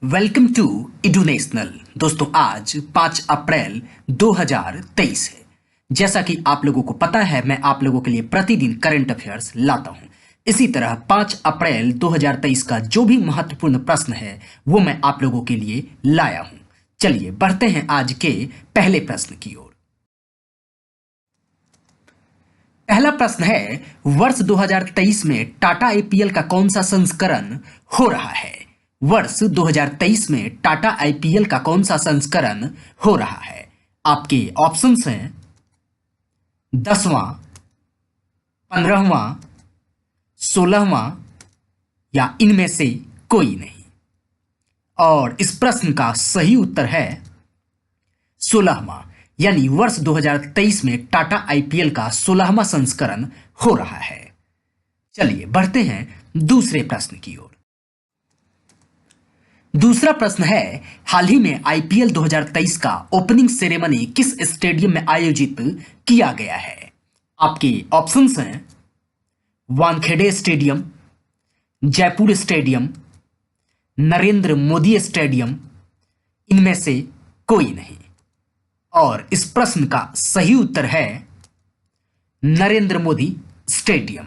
Welcome to एडुनेशनल। दोस्तों आज 5 अप्रैल 2023 है। जैसा कि आप लोगों को पता है, मैं आप लोगों के लिए प्रतिदिन करंट अफेयर्स लाता हूं। इसी तरह 5 अप्रैल 2023 का जो भी महत्वपूर्ण प्रश्न है वो मैं आप लोगों के लिए लाया हूं। चलिए बढ़ते हैं आज के पहले प्रश्न की ओर। पहला प्रश्न है, वर्ष 2023 में टाटा आईपीएल का कौन सा संस्करण हो रहा है? वर्ष 2023 में टाटा आईपीएल का कौन सा संस्करण हो रहा है? आपके ऑप्शंस हैं 10वां, 15वां, 16वां या इनमें से कोई नहीं। और इस प्रश्न का सही उत्तर है 16वां, यानी वर्ष 2023 में टाटा आईपीएल का 16वां संस्करण हो रहा है। चलिए बढ़ते हैं दूसरे प्रश्न की ओर। दूसरा प्रश्न है, हाल ही में आईपीएल 2023 का ओपनिंग सेरेमनी किस स्टेडियम में आयोजित किया गया है? आपके ऑप्शंस हैं Wankhede stadium, Jaipur stadium, Narendra Modi stadium, इनमें से कोई नहीं। और इस प्रश्न का सही उत्तर है नरेंद्र मोदी स्टेडियम।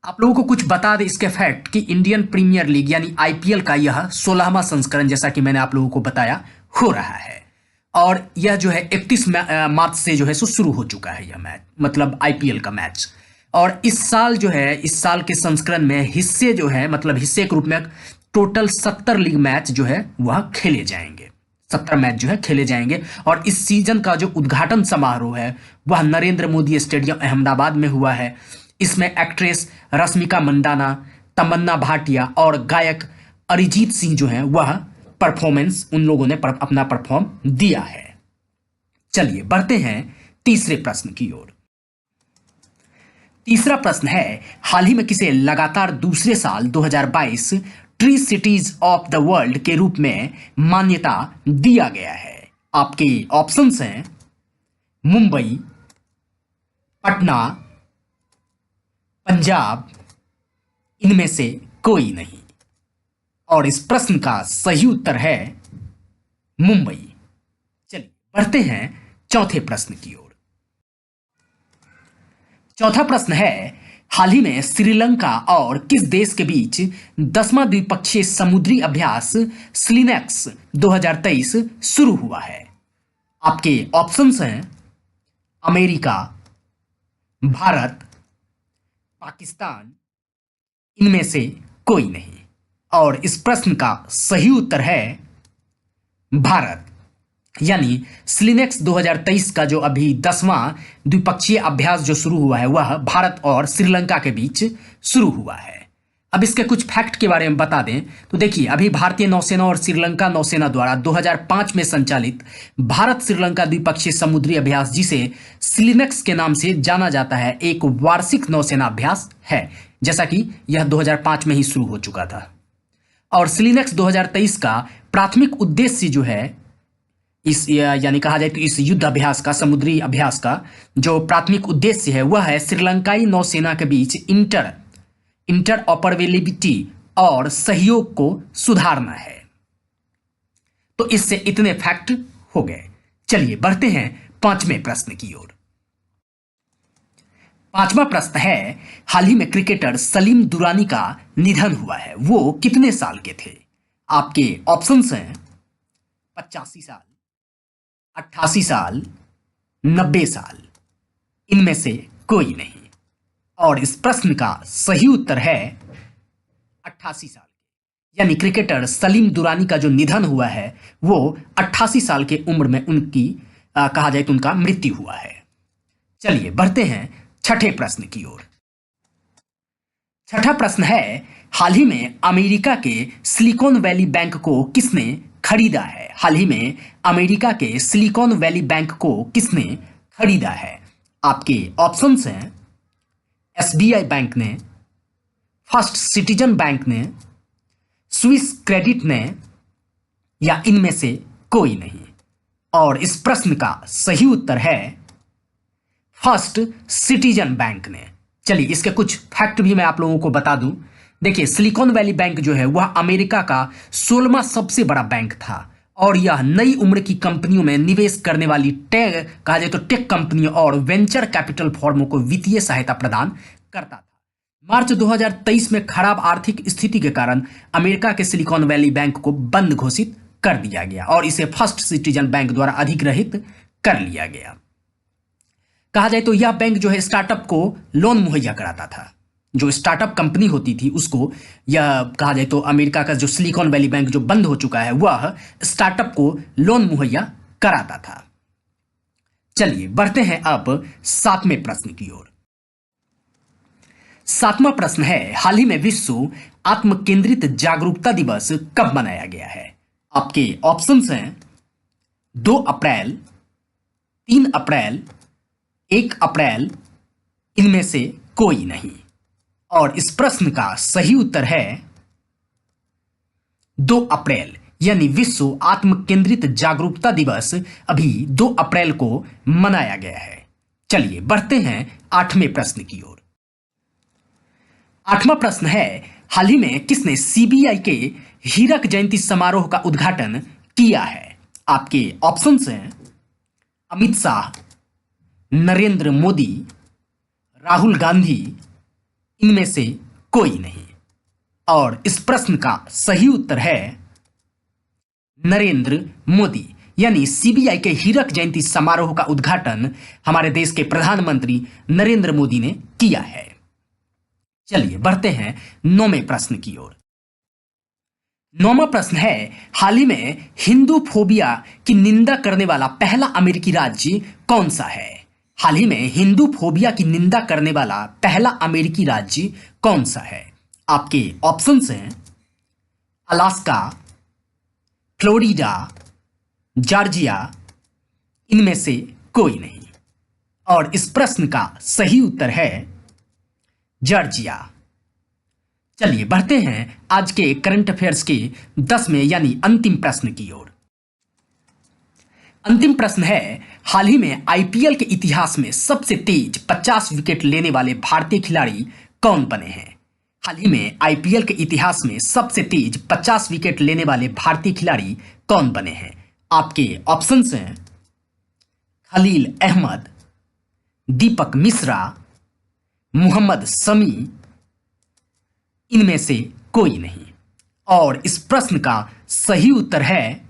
आप लोगों को कुछ बता दें इसके फैक्ट कि इंडियन प्रीमियर लीग यानी आईपीएल का यह 16वां संस्करण, जैसा कि मैंने आप लोगों को बताया, हो रहा है। और यह जो है 31 मार्च से जो है सो शुरू हो चुका है यह मैच, मतलब आईपीएल का मैच। और इस साल जो है, इस साल के संस्करण में हिस्से जो है, मतलब हिस्से के रूप में टोटल 70 लीग मैच जो है वह खेले जाएंगे। 70 मैच जो है खेले जाएंगे। और इस सीजन का जो उद्घाटन समारोह है वह नरेंद्र मोदी स्टेडियम अहमदाबाद में हुआ है। इसमें एक्ट्रेस रश्मिका मंदाना, तमन्ना भाटिया और गायक अरिजीत सिंह जो हैं वह परफॉर्मेंस, उन लोगों ने अपना परफॉर्म दिया है। चलिए बढ़ते हैं तीसरे प्रश्न की ओर। तीसरा प्रश्न है, हाल ही में किसे लगातार दूसरे साल 2022 tree cities of the world के रूप में मान्यता दिया गया है? आपके ऑप्शंस हैं मुंबई, पटना, पंजाब, इनमें से कोई नहीं। और इस प्रश्न का सही उत्तर है मुंबई। चलिए बढ़ते हैं चौथे प्रश्न की ओर। चौथा प्रश्न है, हाल ही में श्रीलंका और किस देश के बीच 10वां द्विपक्षीय समुद्री अभ्यास स्लिनेक्स 2023 शुरू हुआ है? आपके ऑप्शंस हैं अमेरिका, भारत, पाकिस्तान, इनमें से कोई नहीं। और इस प्रश्न का सही उत्तर है भारत, यानी स्लिनेक्स 2023 का जो अभी 10वां द्विपक्षीय अभ्यास जो शुरू हुआ है वह भारत और श्रीलंका के बीच शुरू हुआ है। अब इसके कुछ फैक्ट के बारे में बता दें तो देखिए, अभी भारतीय नौसेना और श्रीलंका नौसेना द्वारा 2005 में संचालित भारत श्रीलंका द्विपक्षीय समुद्री अभ्यास, जिसे स्लिनेक्स के नाम से जाना जाता है, एक वार्षिक नौसेना अभ्यास है, जैसा कि यह 2005 में ही शुरू हो चुका था। और स्लिनेक्स 2023 का प्राथमिक उद्देश्य जो है, इस यानी कहा जाए तो इस युद्ध अभ्यास का, समुद्री अभ्यास का जो प्राथमिक उद्देश्य है वह है श्रीलंकाई नौसेना के बीच इंटरऑपरेबिलिटी और सहयोग को सुधारना है। तो इससे इतने फैक्ट हो गए। चलिए बढ़ते हैं पांचवें प्रश्न की ओर। पांचवा प्रश्न है, हाल ही में क्रिकेटर सलीम दुरानी का निधन हुआ है, वो कितने साल के थे? आपके ऑप्शंस हैं 85 साल, 88 साल, 90 साल, इनमें से कोई नहीं। और इस प्रश्न का सही उत्तर है 88 साल, यानी क्रिकेटर सलीम दुरानी का जो निधन हुआ है वो 88 साल के उम्र में उनकी कहा जाए तो उनका मृत्यु हुआ है। चलिए बढ़ते हैं छठे प्रश्न की ओर। छठा प्रश्न है, हाल ही में अमेरिका के सिलिकॉन वैली बैंक को किसने खरीदा है? हाल ही में अमेरिका के सिलिकॉन वैली बैंक को किसने खरीदा है? आपके ऑप्शंस हैं एसबीआई बैंक ने, फर्स्ट सिटीजन बैंक ने, स्विस क्रेडिट ने, या इनमें से कोई नहीं। और इस प्रश्न का सही उत्तर है फर्स्ट सिटीजन बैंक ने। चलिए इसके कुछ फैक्ट भी मैं आप लोगों को बता दूं देखिए, सिलिकॉन वैली बैंक जो है वह अमेरिका का 16वां सबसे बड़ा बैंक था और यह नई उम्र की कंपनियों में निवेश करने वाली टेक कहा जाए तो टेक कंपनियों और वेंचर कैपिटल फर्मों को वित्तीय सहायता प्रदान करता था। मार्च 2023 में खराब आर्थिक स्थिति के कारण अमेरिका के सिलिकॉन वैली बैंक को बंद घोषित कर दिया गया और इसे फर्स्ट सिटीजन बैंक द्वारा अधिग्रहित कर लिया गया। कहा जाए तो यह बैंक जो है स्टार्टअप को लोन मुहैया कराता था। जो स्टार्टअप कंपनी होती थी उसको, यह कहा जाए तो अमेरिका का जो सिलिकॉन वैली बैंक जो बंद हो चुका है वह स्टार्टअप को लोन मुहैया कराता था। चलिए बढ़ते हैं अब 7वें प्रश्न की ओर। 7वां प्रश्न है, हाल ही में विश्व आत्म केंद्रित जागरूकता दिवस कब मनाया गया है? आपके ऑप्शंस हैं 2 अप्रैल, 3 अप्रैल, 1 अप्रैल, इनमें से कोई नहीं। और इस प्रश्न का सही उत्तर है 2 अप्रैल, यानी विश्व आत्म केंद्रित जागरूकता दिवस अभी 2 अप्रैल को मनाया गया है। चलिए बढ़ते हैं 8वें प्रश्न की ओर। 8वां प्रश्न है, हाल ही में किसने सीबीआई के हीरक जयंती समारोह का उद्घाटन किया है? आपके ऑप्शंस हैं अमित शाह, नरेंद्र मोदी, राहुल गांधी, इनमें से कोई नहीं। और इस प्रश्न का सही उत्तर है नरेंद्र मोदी, यानी सीबीआई के हीरक जयंती समारोह का उद्घाटन हमारे देश के प्रधानमंत्री नरेंद्र मोदी ने किया है। चलिए बढ़ते हैं 9वें प्रश्न की ओर। 9वां प्रश्न है, हाल ही में हिंदू फोबिया की निंदा करने वाला पहला अमेरिकी राज्य कौन सा है? हाल ही में हिंदू फोबिया की निंदा करने वाला पहला अमेरिकी राज्य कौन सा है? आपके ऑप्शंस हैं अलास्का, फ्लोरिडा, जॉर्जिया, इनमें से कोई नहीं। और इस प्रश्न का सही उत्तर है जॉर्जिया। चलिए बढ़ते हैं आज के करंट अफेयर्स के 10वें यानी अंतिम प्रश्न की ओर। अंतिम प्रश्न है, हाल ही में आईपीएल के इतिहास में सबसे तेज 50 विकेट लेने वाले भारतीय खिलाड़ी कौन बने हैं? हाल ही में आईपीएल के इतिहास में सबसे तेज 50 विकेट लेने वाले भारतीय खिलाड़ी कौन बने हैं? आपके ऑप्शंस हैं खलील अहमद, दीपक मिश्रा, मोहम्मद शमी, इनमें से कोई नहीं। और इस प्रश्न का सही उत्तर है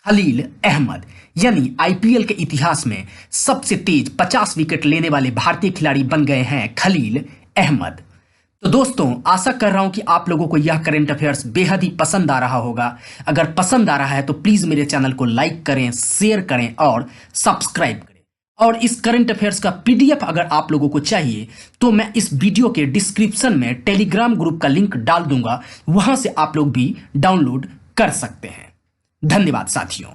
खलील अहमद, यानी आईपीएल के इतिहास में सबसे तेज 50 विकेट लेने वाले भारतीय खिलाड़ी बन गए हैं खलील अहमद। तो दोस्तों, आशा कर रहा हूं कि आप लोगों को यह करंट अफेयर्स बेहद ही पसंद आ रहा होगा। अगर पसंद आ रहा है तो प्लीज मेरे चैनल को लाइक करें, शेयर करें और सब्सक्राइब करें। और इस करंट अफेयर्स का पीडीएफ अगर आप लोगों को चाहिए तो मैं इस वीडियो के डिस्क्रिप्शन में टेलीग्राम ग्रुप का लिंक डाल दूंगा, वहां से आप लोग भी डाउनलोड कर सकते हैं। धन्यवाद साथियों।